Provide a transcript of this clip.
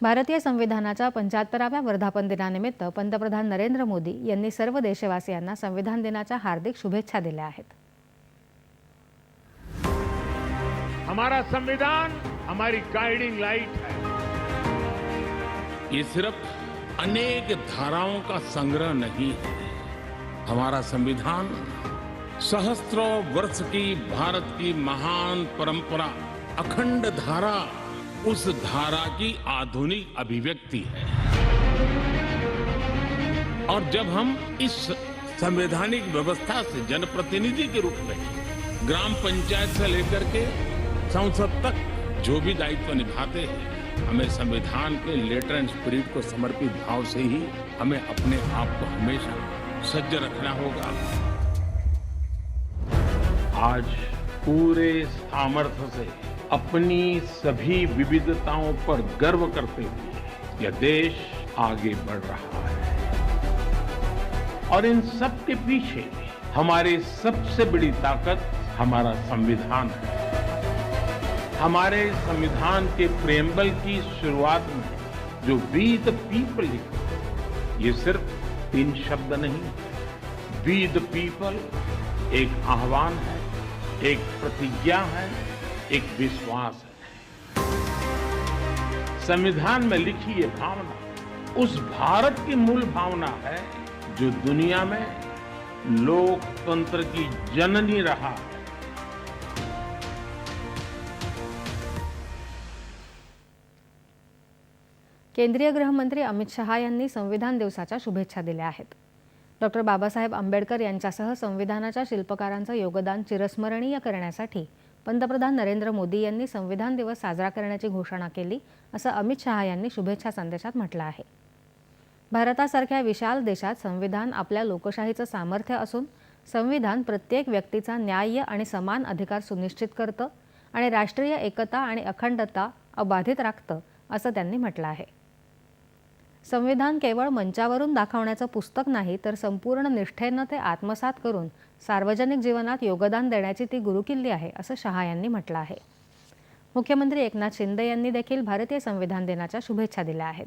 भारतीय संविधानाच्या 75व्या वर्धापन दिनानिमित्त पंतप्रधान नरेंद्र मोदी यांनी सर्व देशवासियांना संविधान दिनाच्या हार्दिक शुभेच्छा दिल्या आहेत। हमारा संविधान हमारी गाइडिंग लाइट है। ये सिर्फ अनेक धाराओं का संग्रह नहीं है। हमारा संविधान सहस्त्रों वर्ष की भारत की महान परंपरा, अखंड धारा, उस धारा की आधुनिक अभिव्यक्ति है। और जब हम इस संवैधानिक व्यवस्था से जनप्रतिनिधि के रूप में ग्राम पंचायत से लेकर के संसद तक जो भी दायित्व निभाते हैं, हमें संविधान के लेटर एंड स्पिरिट को समर्पित भाव से ही हमें अपने आप को हमेशा सज्ज रखना होगा। आज पूरे सामर्थ्य से अपनी सभी विविधताओं पर गर्व करते हुए यह देश आगे बढ़ रहा है। और इन सब के पीछे हमारी सबसे बड़ी ताकत हमारा संविधान है। हमारे संविधान के प्रेम्बल की शुरुआत में जो वी द पीपल लिखा, ये सिर्फ 3 शब्द नहीं, वी द पीपल एक आह्वान है, एक प्रतिज्ञा है, एक विश्वास है। संविधान में लिखी ये भावना उस भारत की मूल भावना है जो दुनिया में लोकतंत्र की जननी रहा है। केंद्रीय गृहमंत्री अमित शहा यांनी संविधान दिवसाच्या शुभेच्छा दिल्या आहेत। डॉक्टर बाबासाहेब आंबेडकर यांच्यासह संविधानाच्या शिल्पकारांचं योगदान चिरस्मरणीय करण्यासाठी पंतप्रधान नरेंद्र मोदी यांनी संविधान दिवस साजरा करण्याची घोषणा केली, असं अमित शहा यांनी शुभेच्छा संदेशात म्हटलं आहे। भारतासारख्या विशाल देशात संविधान आपल्या लोकशाहीचं सामर्थ्य असून संविधान प्रत्येक व्यक्तीचा न्याय्य आणि समान अधिकार सुनिश्चित करतं आणि राष्ट्रीय एकता आणि अखंडता अबाधित राखतं, असं त्यांनी म्हटलं आहे। संविधान केवळ मंचावरून दाखवण्याचं पुस्तक नाही, तर संपूर्ण निष्ठेनं ते आत्मसात करून सार्वजनिक जीवनात योगदान देण्याची ती गुरुकिल्ली आहे, असं शहा यांनी म्हटलं आहे। मुख्यमंत्री एकनाथ शिंदे यांनी देखील भारतीय संविधान दिनाच्या शुभेच्छा दिल्या आहेत।